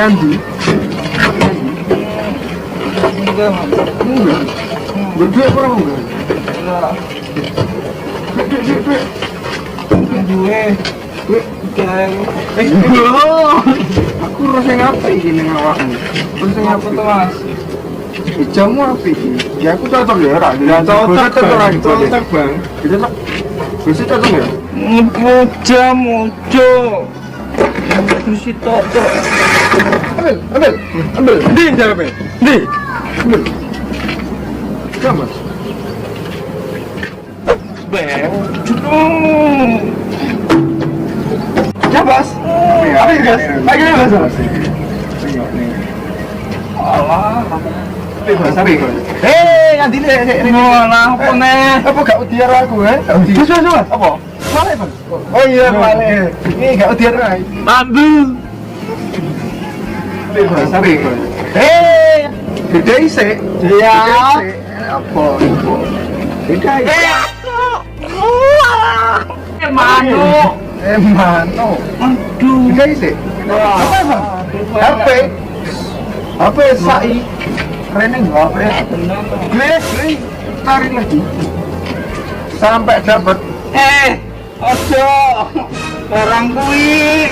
Nanti. Enggak, Mas. Enggak. Berdua apa enggak? Enggak. Dek. Duwe. Kayak Aku rasa ngapa ini ngawakmu? Rasa ngapa tuh, Mas? Jamu apa ini? Ya aku cocok ya, Rak. Cocok, Cocok, Bang. Itu tak. Bisa cocok ya? Jamu, Cok. Terus itu, Cok. Ambil. Di jawabnya. Di. Ambil. Mas. Bel. Ya, Bas. Apa ini, Bas? Lagi nih, Bas. Tengok nih. Alah. Tapi, Bas. Nanti nih. Mana apa nih? Apa gak udiar aku, Coba. Apa? Male, Bang. Oh iya, male. Ini gak udiar aku. Bandu. Tapi, Bas. Beda isi. Iya. Apa? Beda isi. Mano. Mano. Aduh. Beda isi. Apa, Bang? HP sai. Training HP. Beli. Tarik lagi. Sampai dapat. Ojo. Barang kuwi.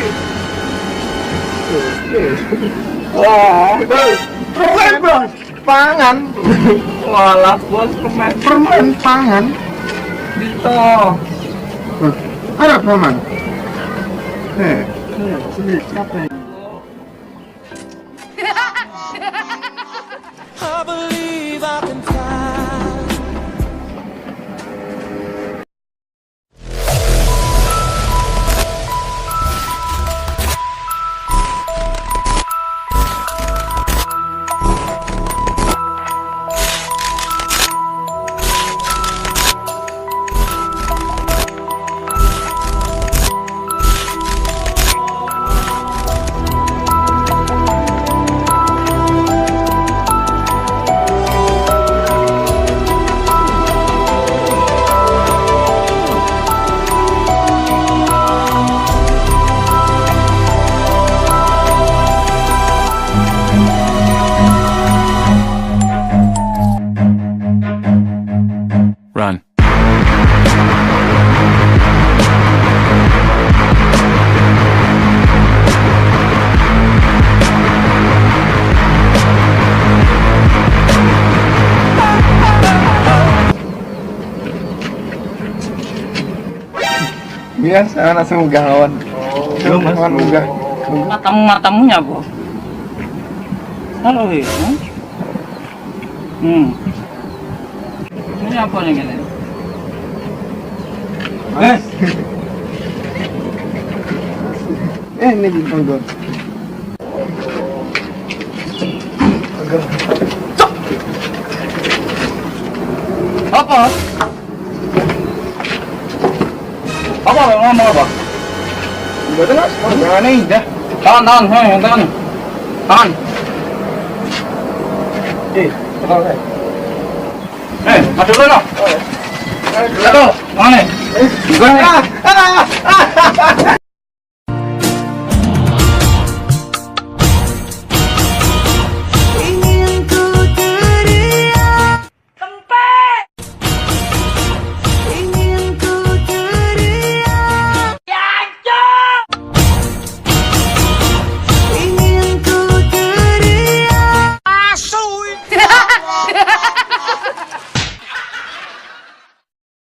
Wah. Permen, Bos. Pangan. Walah, bos Permen pangan. Itu. Ada permen. Sini. I believe I can fly. Run. Biasa langsung gawan. Gawan unggah. Matamunya, bos. Halo, Ini apa nih gini? Ini bintang gor. Apa? Apa ngomong apa? Enggak jelas. Jangan nih, dah. Tahan. Tahan. Masuk dulu. Aduh, mana?